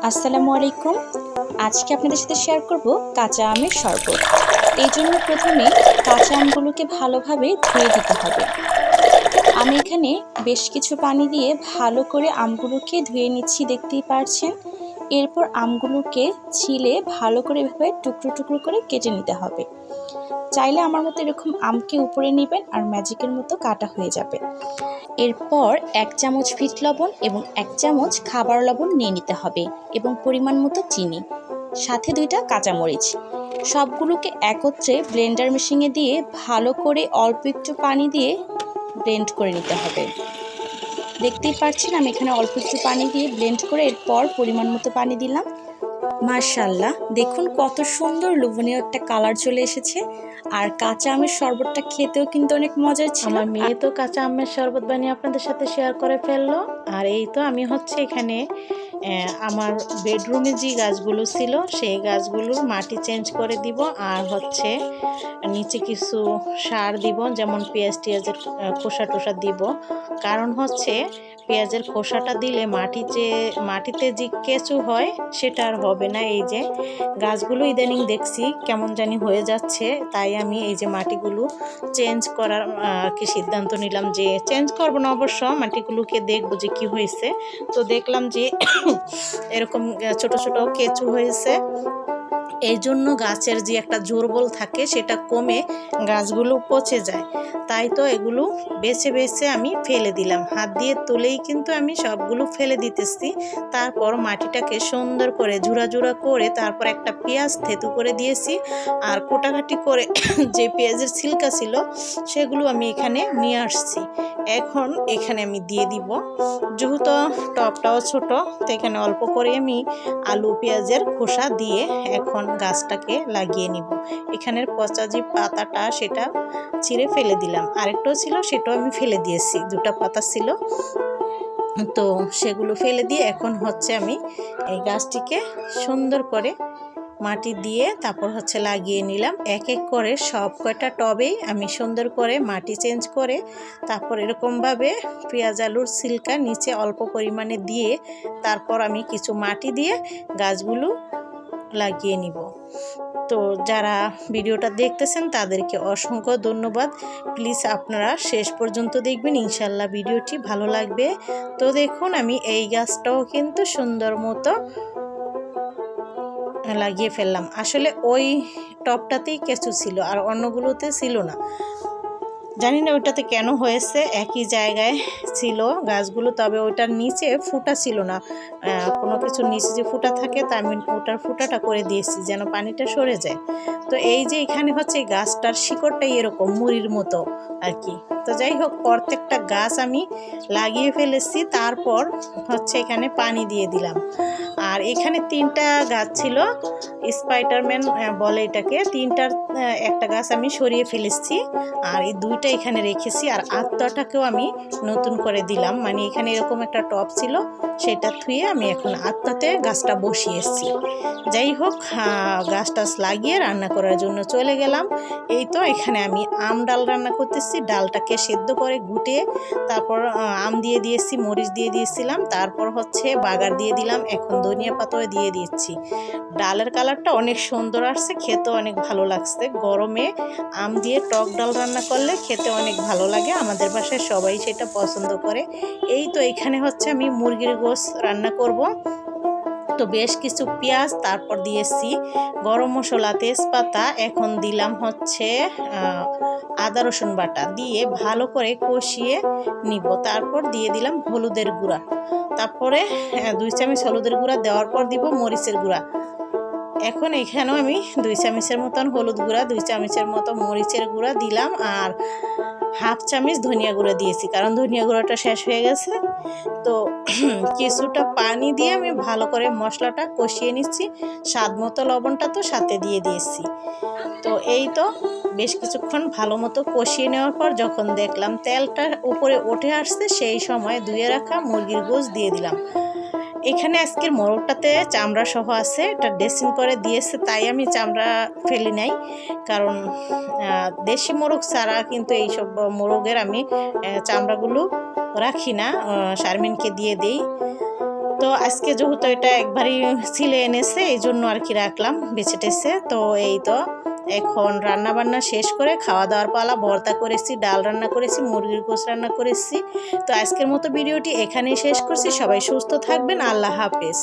আসসালামু আলাইকুম। আজকে আপনাদের সাথে শেয়ার করব কাঁচা আমের শরবত। এই জন্য প্রথমে কাঁচা আমগুলোকে ভালোভাবে ধুয়ে দিতে হবে। আমি এখানে বেশ কিছু পানি দিয়ে ভালো করে আমগুলোকে ধুয়ে নিচ্ছি, দেখতেই পারছেন। এরপর আমগুলোকে ছিলে ভালো করে এভাবে টুকরো টুকরো করে কেটে নিতে হবে। চাইলে আমার মতো এরকম আমকে উপরে নেবেন আর ম্যাজিকের মতো কাটা হয়ে যাবে। এরপর 1 চামচ বিট লবণ এবং 1 চামচ খাবার লবণ নিয়ে নিতে হবে এবং পরিমাণ মতো চিনি, সাথে 2টা কাঁচামরিচ। সবগুলোকে একত্রে ব্লেন্ডার মেশিনে দিয়ে ভালো করে অল্প একটু পানি দিয়ে ব্লেন্ড করে নিতে হবে। দেখতেই পাচ্ছেন আমি এখানে অল্প একটু পানি দিয়ে ব্লেন্ড করে এরপর পরিমাণ মতো পানি দিলাম। মাশাআল্লাহ, দেখুন কত সুন্দর লোভনীয় একটা কালার চলে এসেছে। আর কাঁচা আমের শরবতটা খেতেও কিন্তু অনেক মজার ছিল। আমার মেয়ে তো কাঁচা আমের শরবত বানিয়ে আপনাদের সাথে শেয়ার করে ফেললো। আর এই তো আমি এখানে আমার বেডরুমে যে গাছগুলো ছিল সেই গাছগুলোর মাটি চেঞ্জ করে দিব, আর নিচে কিছু সার দিব, যেমন পেঁয়াজ টিয়াজের খোসা টোসা দিব। কারণ পেঁয়াজের খোসাটা দিলে মাটিতে যে কেঁচু হয় সেটা আর হবে না। এই যে গাছগুলো ইদানিং দেখছি কেমন জানি হয়ে যাচ্ছে, তাই আমি এই যে মাটিগুলো চেঞ্জ করার কি সিদ্ধান্ত নিলাম, যে চেঞ্জ করবো না অবশ্য, মাটিগুলোকে দেখবো যে কি হয়েছে। তো দেখলাম যে এরকম ছোট ছোট কেঁচু হয়েছে। এই জন্য গাছের যে একটা জোরবল থাকে সেটা কমে গাছগুলো পচে যায়। তাই তো এগুলো বেছে বেছে আমি ফেলে দিলাম, হাত দিয়ে তুলেই কিন্তু আমি সবগুলো ফেলে দিতেছি। তারপর মাটিটাকে সুন্দর করে ঝুরা ঝুরা করে তারপর একটা পেঁয়াজ থেতু করে দিয়েছি, আর কোটাকাটি করে যে পেঁয়াজের ছিলকা ছিল সেগুলো আমি এখানে নিয়ে আসছি। এখন এখানে আমি দিয়ে দিব, যেহেতু টপটাও ছোট, তো এখানে অল্প করে আমি আলু পেঁয়াজের খোসা দিয়ে এখন গাছটাকে লাগিয়ে নিব। এখানের পচা যে পাতাটা সেটা ছিঁড়ে ফেলে দিলাম, আরেকটাও ছিল সেটাও আমি ফেলে দিয়েছি, 2টা পাতা ছিল, তো সেগুলো ফেলে দিয়ে এখন আমি এই গাছটিকে সুন্দর করে মাটি দিয়ে তারপর লাগিয়ে নিলাম। এক এক করে সব কয়টা টবেই আমি সুন্দর করে মাটি চেঞ্জ করে তারপর এরকমভাবে পেঁয়াজ আলুর ছিলকা নিচে অল্প পরিমাণে দিয়ে তারপর আমি কিছু মাটি দিয়ে গাছগুলো লাগিয়ে নিব। তো যারা ভিডিওটা দেখতেছেন তাদেরকে অসংখ্য ধন্যবাদ। প্লিজ আপনারা শেষ পর্যন্ত দেখবেন, ইনশাল্লাহ ভিডিওটি ভালো লাগবে। তো দেখুন আমি এই গাছটাও কিন্তু সুন্দর মতো লাগিয়ে ফেললাম। আসলে ওই টবটাতেই কেঁচু ছিল আর অন্যগুলোতে ছিল না, জানি না ওইটাতে কেন হয়েছে। একই জায়গায় ছিল গাছগুলো, তবে ওইটার নিচে ফুটা ছিল না। কোনো কিছুর নিচে যে ফুটা থাকে তা আমি ওটার ফুটাটা করে দিয়েছি যেন পানিটা সরে যায়। তো এই যে এখানে গাছটার শিকড়টাই এরকম মুড়ির মতো আর কি। তো যাই হোক, প্রত্যেকটা গাছ আমি লাগিয়ে ফেলেছি, তারপর এখানে পানি দিয়ে দিলাম। আর এখানে 3টা গাছ ছিল, স্পাইডারম্যান বলে এটাকে, 3টার একটা গাছ আমি সরিয়ে ফেলেছি, আর এই 2টা এখানে রেখেছি। আর আত্মাটাকেও আমি নতুন করে দিলাম, মানে এখানে এরকম একটা টব ছিল সেটা থুয়ে আমি এখন আত্মাতে গাছটা বসিয়েছি। যাই হোক, গাছটা লাগিয়ে রান্না করার জন্য চলে গেলাম। এই তো এখানে আমি আম ডাল রান্না করতেছি, ডালটাকে সেদ্ধ করে ঘুটে তারপর আম দিয়ে দিয়েছি, মরিচ দিয়ে দিয়েছিলাম, তারপর বাগার দিয়ে দিলাম, এখন ধনিয়া পাতাও দিয়ে দিচ্ছি। ডালের কালারটা অনেক সুন্দর আসছে, খেতে অনেক ভালো লাগছে। গরমে আম দিয়ে টক ডাল রান্না করলে খেতে অনেক ভালো লাগে, আমাদের বাসায় সবাই সেটা পছন্দ করে। এই তো এখানে আমি মুরগির গোশত রান্না করব। তো বেশ কিছু পেঁয়াজ, তারপর দিয়েছি গরম মশলা, তেজপাতা, এখন দিলাম আদা রসুন বাটা দিয়ে ভালো করে কষিয়ে নিব। তারপর দিয়ে দিলাম হলুদের গুঁড়া, তারপরে 2 চামচ হলুদের গুঁড়া দেওয়ার পর দিব মরিচের গুঁড়া। এখন এখানেও আমি 2 চামচের মতন হলুদ গুঁড়া, 2 চামচের মতো মরিচের গুঁড়া দিলাম, আর হাফ চামচ ধনিয়া গুঁড়া দিয়েছি, কারণ ধনিয়া গুঁড়াটা শেষ হয়ে গেছে। তো কিছুটা পানি দিয়ে আমি ভালো করে মশলাটা কষিয়ে নিচ্ছি, স্বাদ মতো লবণটা তো সাথে দিয়ে দিয়েছি। তো এই তো বেশ কিছুক্ষণ ভালো মতো কষিয়ে নেওয়ার পর যখন দেখলাম তেলটা উপরে উঠে আসছে, সেই সময় ধুয়ে রাখা মুরগির গোশত দিয়ে দিলাম। এখানে আজকের মোরগটাতে চামড়া সহ আছে, এটা ড্রেসিং করে দিয়েছে, তাই আমি চামড়া ফেলি নাই। কারণ দেশি মোরগ ছাড়া কিন্তু এইসব মোরগের আমি চামড়াগুলো রাখি না, শারমিনকে দিয়ে দিই। তো আজকে যেহেতু এটা একবারই ছিলে এনেছে, এই জন্য আর কি রাখলাম বেছে টেছে। তো এই তো এখন রান্না বান্না শেষ করে খাওয়া দাওয়ার পালা। ভর্তা করেছি, ডাল রান্না করেছি, মুরগির গোশ রান্না করেছি। তো আজকের মতো ভিডিওটি এখানেই শেষ করছি। সবাই সুস্থ থাকবেন। আল্লাহ হাফেজ।